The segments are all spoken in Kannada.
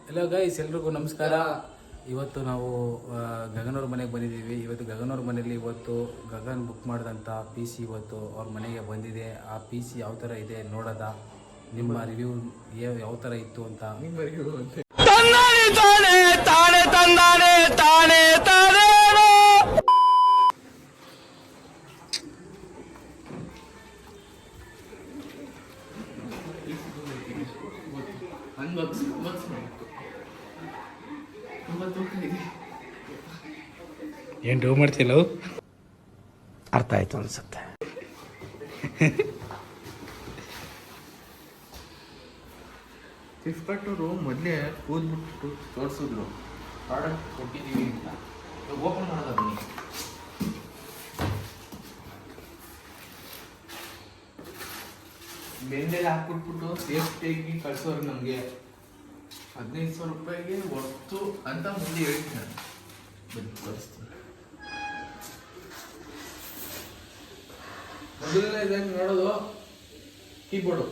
ಹಲೋ ಗೈಸ್, ಎಲ್ರಿಗೂ ನಮಸ್ಕಾರ. ಇವತ್ತು ನಾವು ಗಗನವ್ರ ಮನೆಗೆ ಬಂದಿದ್ದೀವಿ. ಇವತ್ತು ಗಗನವ್ರ ಮನೆಯಲ್ಲಿ ಗಗನ್ ಬುಕ್ ಮಾಡಿದಂಥ ಪಿ ಸಿ ಇವತ್ತು ಅವ್ರ ಮನೆಗೆ ಬಂದಿದೆ. ಆ ಪಿ ಸಿ ಯಾವ ಥರ ಇದೆ ನೋಡೋದ, ನಿಮ್ಮ ರಿವ್ಯೂ ಯಾವ ಥರ ಇತ್ತು ಅಂತ ನಿಮ್ಮ ರಿವ್ಯೂ ಅಂತ. ಏನು ಡೂ ಮಾಡ್ತಿಲ್ಲ, ಅರ್ಥ ಆಯ್ತು ಅನ್ಸುತ್ತೆ. ಫ್ಲಿಪ್ಕಾರ್ಟವರು ಮೊದಲೇ ಕೂದ್ಬಿಟ್ಟು ತೋರಿಸಿದ್ರು ಪ್ರಾಡಕ್ಟ್ ಕೊಟ್ಟಿದ್ದೀವಿ ಅಂತ. ಓಪನ್ ಮಾಡೋದ ಬನ್ನಿ. ಬೆಂಡೆಲ್ಲ ಹಾಕ್ಬಿಟ್ಬಿಟ್ಟು ಸೇಫ್ಟಿಯಾಗಿ ಕಳ್ಸೋರು ನಮಗೆ 15,000 ರೂಪಾಯಿಗೆ ವರ್ತು ಅಂತ ಮುಂದೆ ಹೇಳ್ತೀನಿ ನಾನು. ಬನ್ನಿ ತೋರಿಸ್ತೀನಿ. ಮೊದಲನೇ ಇದಾಗಿ ನೋಡೋದು ಕೀಬೋರ್ಡು.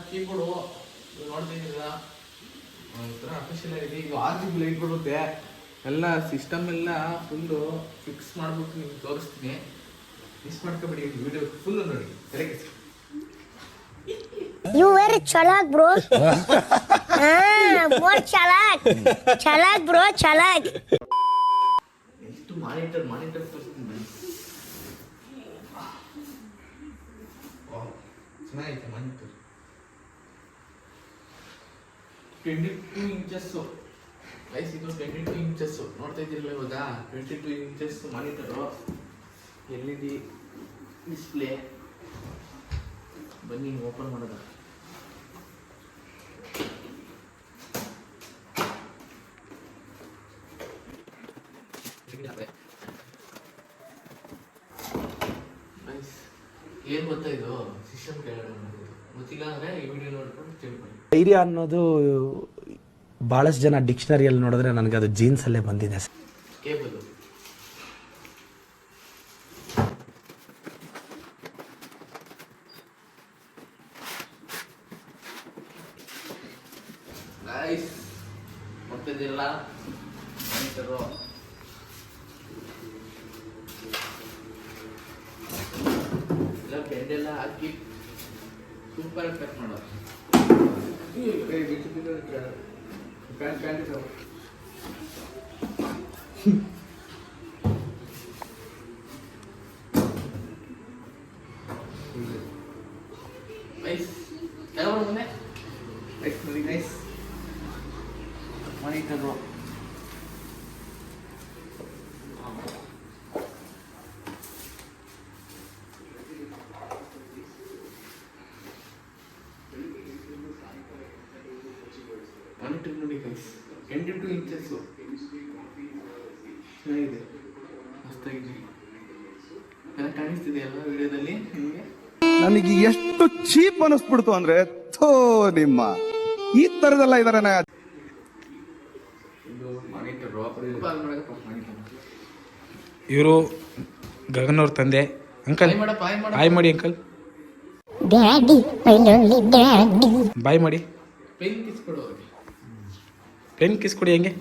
ಕೀಬೋರ್ಡು ನೋಡ್ತಿದ್ದೀರ, ಒಂಥರ ಅಫಿಷಿಯಲ್ ಆಗಿದೆ. ಇದು RGB ಲೈಟ್ ಬರುತ್ತೆ. ಎಲ್ಲ ಸಿಸ್ಟಮ್ ಎಲ್ಲ ಫುಲ್ಲು ಫಿಕ್ಸ್ ಮಾಡ್ಬಿಟ್ಟು ನಿಮ್ಗೆ ತೋರಿಸ್ತೀನಿ. ಮಿಸ್ ಮಾಡ್ಕೊಬೇಡಿ, ವಿಡಿಯೋ ಫುಲ್ಲು ನೋಡಿ. ಸರಿ, You very chalak, bro. More chalak. Chalak, bro, chalak. ಎಷ್ಟು ಮಾನಿಟರ್ ತೋರಿಸ್ತೀನಿ. ಚೆನ್ನಾಗೈತೆ ಮಾನಿಟರ್. 22 ಇಂಚಸ್ಸು ಗೈಸ್, ಇದು 22 ಇಂಚಸ್ಸು ನೋಡ್ತಾ ಇದ್ದೀರಲ್ಲ ಇವಾಗ. 22 ಇಂಚಸ್ ಮಾನಿಟರು, LED ಡಿಸ್ಪ್ಲೇ. ಬನ್ನಿ ಓಪನ್ ಮಾಡೋದ. ಏನ್ ಗೊತ್ತಾ, ಇದು ಸಿಸ್ಟಮ್ ಕೇಳೋಣ ಗೊತ್ತಿಲ್ಲ ಅಂದ್ರೆ ಈ ವಿಡಿಯೋ ನೋಡ್ಕೊಂಡು ತಿಳ್ಕೊಳ್ಳಿ. ಧೈರ್ಯ ಅನ್ನೋದು ಬಹಳಷ್ಟು ಜನ ಡಿಕ್ಷನರಿಯಲ್ಲಿ ನೋಡಿದ್ರೆ ನನಗೆ ಅದು ಜೀನ್ಸ್ ಅಲ್ಲೇ ಬಂದಿದೆ. ಕೇಬಲ್ ಗೈಸ್ ಗೊತ್ತಿದ್ದಿಲ್ಲ. ಮಾನಿಟರು ಎಲ್ಲ ಬೆಂಡೆಲ್ಲ ಹಾಕಿ ಸೂಪರ್ ಕಟ್ ಮಾಡೋದು. ನೈಸ್ ಮುಂದೆ ನೈಸ್ ನೋಡಿ. Nice monitor. ಮಾನಿಟರ್ ನೋಡಿ ಗೈಸ್, 22 ಇಂಚಸ್ಸು ಚೆನ್ನಾಗಿದೆ, ಮಸ್ತಾಗಿದೆ. ಎಲ್ಲ ಕಾಣಿಸ್ತಿದೆ ಅಲ್ವಾ ವಿಡಿಯೋದಲ್ಲಿ ನಿಮಗೆ? ನನಗೆ ಎಷ್ಟು ಚೀಪ್ ಅನಿಸ್ಬಿಡ್ತು ಅಂದ್ರೆ, ಥೋ ನಿಮ್ಮ ಈ ತರದೆಲ್ಲ ಇದಾರೆ. ಇದು ಮಾನಿಟರು. ಇವರು ಗಗನವ್ರ ತಂದೆ. ಅಂಕಲ್ ಬಾಯ್ ಮಾಡಿ. Uncle Daddy, my lonely daddy. Bye ಮಾಡಿ. ಪೆನ್ ಕಿಸ್ಕೊಡು ಅವ್ರಿಗೆ. ಪೆನ್ ಕಿಸ್ ಕೊಡಿ. ಹೆಂಗೆ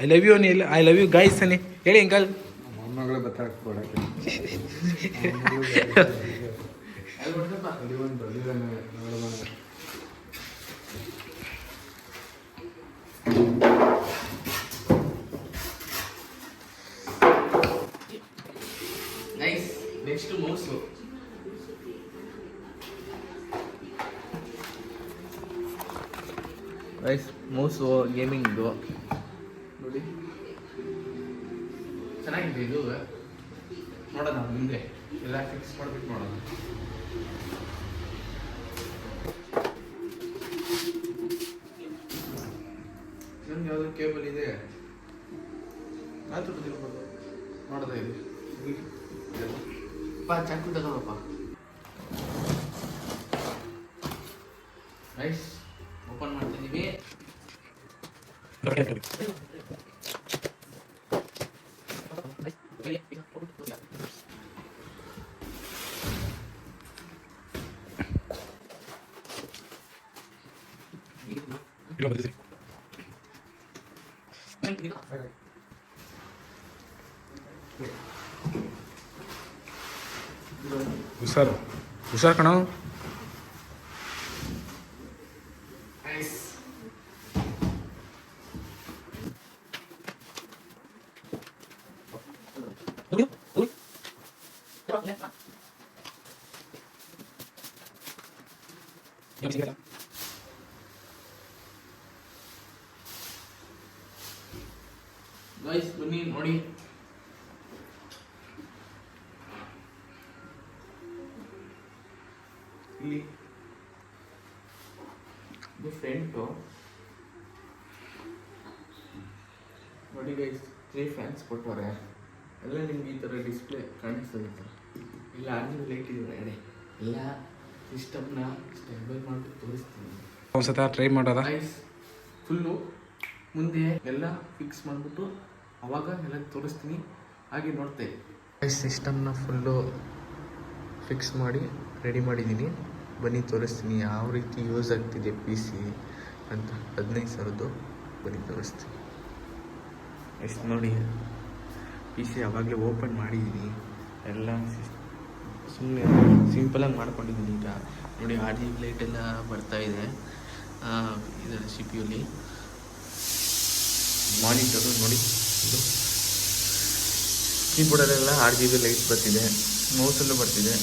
ಐ ಲವ್ ಯು ಅನಿ, ಐ ಲವ್ ಯು ಗೈಸ್ ಅನ್ನಿ ಹೇಳಿ uncle. Nice. Next mouse. Nice mouse ಗೇಮಿಂಗ್ದು ನೋಡಿ, ಚೆನ್ನಾಗಿದೆ. ಇದು ನೋಡೋಣ ಮುಂದೆ ಎಲ್ಲ ಫಿಕ್ಸ್ ಮಾಡ್ಬಿಟ್ಟು ನೋಡೋಣ. ನಮ್ಗೆ ಯಾವ್ದು ಕೇಬಲ್ ಇದೆ ಮಾತು ಗೊತ್ತಿರ್ಬೋದು. ನೋಡೋದ ಇದೆ ಚಾಕು ತಗೋಪ್ಪ. ನೈಸ್. ಓಪನ್ ಮಾಡ್ತಿದ್ದೀವಿ. ಹುಷಾರು ಹುಷಾರು ಕಣ. ಗೈಸ್ ಬನ್ನಿ ನೋಡಿ. ಇಲ್ಲಿ ಇದು ಫ್ರಂಟು ನೋಡಿ ಗೈಸ್, 3 ಫ್ಯಾನ್ಸ್ ಕೊಟ್ಟವ್ರೆ. ಎಲ್ಲ ನಿಮ್ಗೆ ಈ ಥರ ಡಿಸ್ಪ್ಲೇ ಕಾಣಿಸ್ತದೆ. ಇಲ್ಲ ಆರ್ಜಿ ಲೈಟ್ ಇದೆ ಎಡೆ ಎಲ್ಲ ಸಿಸ್ಟಮ್ನ ಸ್ಟೆಪ್ ಬೈ ಮಾಡಿ ತೋರಿಸ್ತೀನಿ. ಒಂದ್ಸತ ಟ್ರೈ ಮಾಡೋದ. ಗೈಸ್ ಫುಲ್ಲು ಮುಂದೆ ಎಲ್ಲ ಫಿಕ್ಸ್ ಮಾಡಿಬಿಟ್ಟು ಅವಾಗ ಎಲ್ಲ ತೋರಿಸ್ತೀನಿ, ಹಾಗೆ ನೋಡ್ತೇವೆ. ಗೈಸ್ ಸಿಸ್ಟಮ್ನ ಫುಲ್ಲು ಫಿಕ್ಸ್ ಮಾಡಿ ರೆಡಿ ಮಾಡಿದ್ದೀನಿ. ಬನ್ನಿ ತೋರಿಸ್ತೀನಿ ಯಾವ ರೀತಿ ಯೂಸ್ ಆಗ್ತಿದೆ ಪಿ ಸಿ ಅಂತ. 15,000 ಬನ್ನಿ ತೋರಿಸ್ತೀನಿ. ಎಷ್ಟು ನೋಡಿ, ಪಿ ಸಿ ಆವಾಗಲೇ ಓಪನ್ ಮಾಡಿದ್ದೀನಿ. ಎಲ್ಲ ಸುಮ್ಮನೆ ಸಿಂಪಲಾಗಿ ಮಾಡ್ಕೊಂಡಿದ್ದೀನಿ. ಈಗ ನೋಡಿ RGB ಲೈಟ್ ಎಲ್ಲ ಬರ್ತಾಯಿದೆ ಇದರ ಸಿ ಪಿ ಯುಲಿ. ಮಾನಿಟರು ನೋಡಿ, ಇದು ಕೀಬೋರ್ಡಲ್ಲೆಲ್ಲ RGB ಲೈಟ್ ಬರ್ತಿದೆ, ಮೌಸಲ್ಲೂ ಬರ್ತಿದೆ.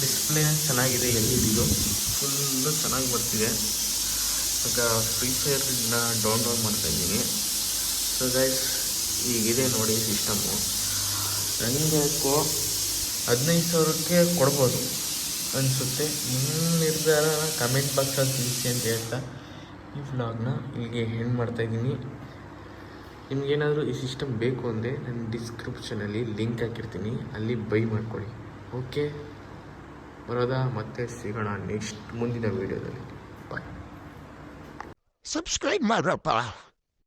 ಡಿಸ್ಪ್ಲೇ ಚೆನ್ನಾಗಿದೆ, LED ಫುಲ್ಲು ಚೆನ್ನಾಗಿ ಬರ್ತಿದೆ. ಇವಾಗ ಫ್ರೀ ಫೈರ್ನ ಡೌನ್ಲೋಡ್ ಮಾಡ್ತಾಯಿದ್ದೀನಿ. ಸೊ ಗೈಸ್ ಈಗಿದೆ ನೋಡಿ ಸಿಸ್ಟಮು. ನನಗೆ ಬೇಕು 15,000ಕ್ಕೆ ಕೊಡ್ಬೋದು ಅನಿಸುತ್ತೆ. ನಿಮ್ಮ ನಿರ್ಧಾರ ಕಮೆಂಟ್ ಬಾಕ್ಸಲ್ಲಿ ತಿಳಿಸಿ ಅಂತ ಹೇಳ್ತಾ ಈ ವ್ಲಾಗ್ನ ಇಲ್ಲಿಗೆ ಎಂಡ್ ಮಾಡ್ತಾಯಿದ್ದೀನಿ. ನಿಮಗೇನಾದರೂ ಈ ಸಿಸ್ಟಮ್ ಬೇಕು ಅಂದರೆ ನಾನು ಡಿಸ್ಕ್ರಿಪ್ಷನಲ್ಲಿ ಲಿಂಕ್ ಹಾಕಿರ್ತೀನಿ, ಅಲ್ಲಿ ಬೈ ಮಾಡ್ಕೊಳ್ಳಿ. ಓಕೆ, ಬರೋದಾ? ಮತ್ತೆ ಸಿಗೋಣ ನೆಕ್ಸ್ಟ್ ಮುಂದಿನ ವೀಡಿಯೋದಲ್ಲಿ. ಬಾಯ್. Subscribe, motherfucker.